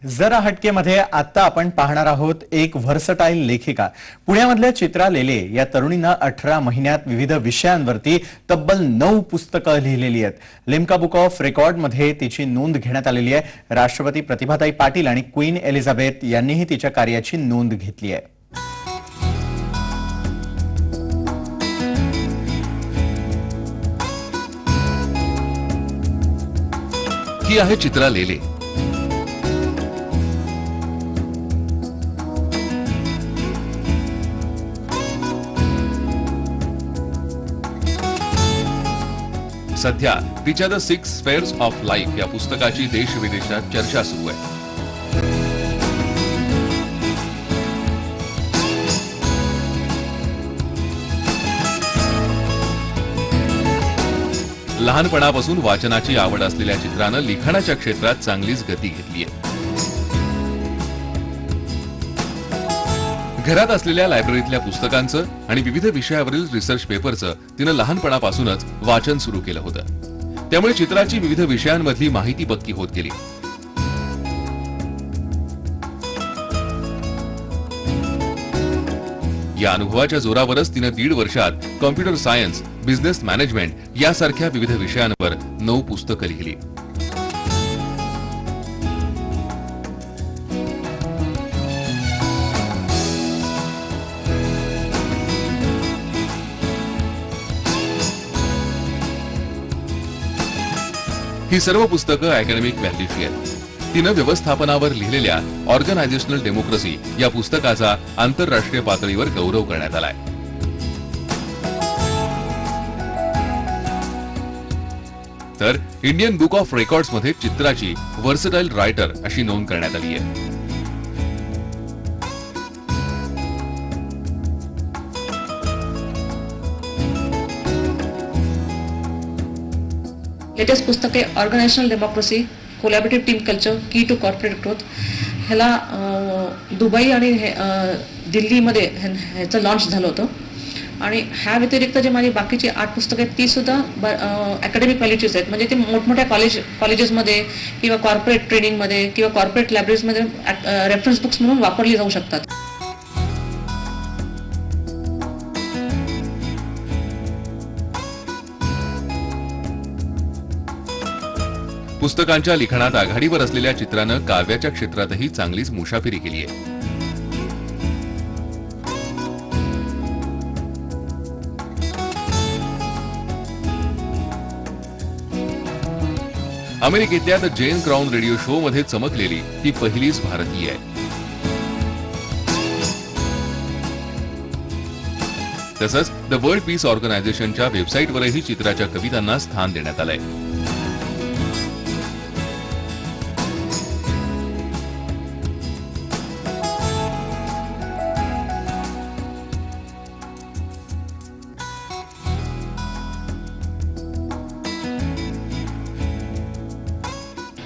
जरा हटकेमध्ये आता आपण पाहणार आहोत एक व्हर्सटाईल लेखिका. पुण्यामधल्या चित्रा लेले या तरुणीनं 18 महिन्यात विविध विषयांवरती तब्बल 9 पुस्तकं लिहिलेली आहेत. लिम्का बुक ऑफ रेकॉर्डमध्ये तिची नोंद घेण्यात आलेली आहे. राष्ट्रपती प्रतिभाताई पाटील आणि क्वीन एलिझाबेथ यांनीही तिच्या कार्याची नोंद घेतली आहे. ही आहे चित्रा लेले. सध्या तिच्या द 6 स्फेअर्स ऑफ लाईफ या पुस्तकाची देश विदेशात चर्चा सुरू आहे. लहानपणापासून वाचनाची आवड असलेल्या चित्रानं लिखाणाच्या क्षेत्रात चांगलीच गती घेतली आहे. घरात असलेल्या लायब्ररीतल्या पुस्तकांचं आणि विविध विषयावरील रिसर्च पेपरचं तिनं लहानपणापासूनच वाचन सुरू केलं होतं. त्यामुळे चित्राची विविध विषयांमधली माहिती पक्की होत गेली. या अनुभवाच्या जोरावरच तिनं 1.5 वर्षात कॉम्प्युटर सायन्स, बिझनेस मॅनेजमेंट यासारख्या विविध विषयांवर 9 पुस्तकं लिहिली. ही सर्व पुस्तकं अकॅडमिक व्हॅल्यूची आहेत. तिनं व्यवस्थापनावर लिहिलेल्या ऑर्गनायझेशनल डेमोक्रेसी या पुस्तकाचा आंतरराष्ट्रीय पातळीवर गौरव करण्यात आलाय. तर इंडियन बुक ऑफ रेकॉर्ड्स मध्ये चित्राची व्हर्सटाईल रायटर अशी नोंद करण्यात आली आहे. लेटेस्ट पुस्तक आहे organisational democracy, collaborative team culture, की टू कॉर्पोरेट ग्रोथ. ह्याला दुबई आणि दिल्लीमध्ये ह्याचं लॉन्च झालं होतं. आणि ह्या व्यतिरिक्त जे माझी बाकीची 8 पुस्तकं आहेत ती सुद्धा अकॅडमिक व्हॅल्यूचीच आहेत. म्हणजे ती मोठमोठ्या कॉलेजेसमध्ये किंवा कॉर्पोरेट ट्रेनिंगमध्ये किंवा कॉर्पोरेट लायब्ररीजमध्ये रेफरन्स बुक्स म्हणून वापरली जाऊ शकतात. पुस्तकांच्या लिखाणात आघाडीवर असलेल्या चित्रानं काव्याच्या क्षेत्रातही चांगलीच मुसाफिरी केली आहे. अमेरिकेतल्या the Jane crown radio show मध्ये चमकलेली ती पहिलीच भारतीय आहे. तसंच द वर्ल्ड पीस ऑर्गनायझेशनच्या वेबसाईटवरही चित्राच्या कवितांना स्थान देण्यात आलंय.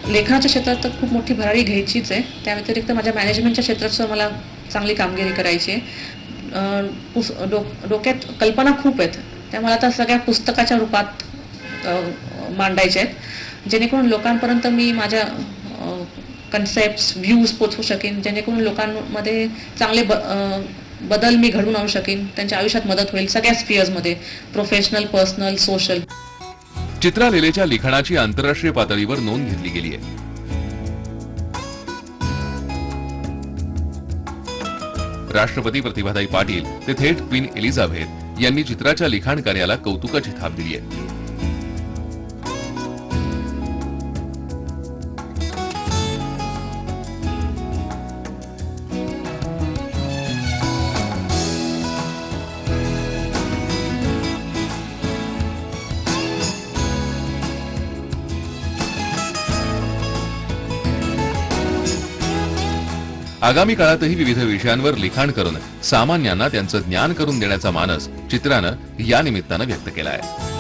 लेखनाच्या क्षेत्रात तर खूप मोठी भरारी घ्यायचीच आहे. त्या व्यतिरिक्त माझ्या मॅनेजमेंटच्या क्षेत्रात सुद्धा मला चांगली कामगिरी करायची आहे. डोक्यात कल्पना खूप आहेत, त्या मला आता सगळ्या पुस्तकाच्या रूपात मांडायच्या आहेत, जेणेकरून लोकांपर्यंत मी माझ्या कन्सेप्ट्स, व्ह्यूज पोचवू शकेन, जेणेकरून लोकांमध्ये चांगले बदल मी घडवून आणू शकेन, त्यांच्या आयुष्यात मदत होईल सगळ्या स्फिअर्समध्ये, प्रोफेशनल, पर्सनल, सोशल. चित्रा लेलेच्या लिखाणाची आंतरराष्ट्रीय पातळीवर नोंद घेतली गेली आहे. राष्ट्रपती प्रतिभाताई पाटील ते थेट क्वीन एलिझाबेथ यांनी चित्राच्या लिखाण कार्याला कौतुकाची थाप दिली आहे. आगामी काळातही विविध विषयांवर लिखाण करून सामान्यांना त्यांचं ज्ञान करून देण्याचा मानस चित्रानं या निमित्तानं व्यक्त केला आहे.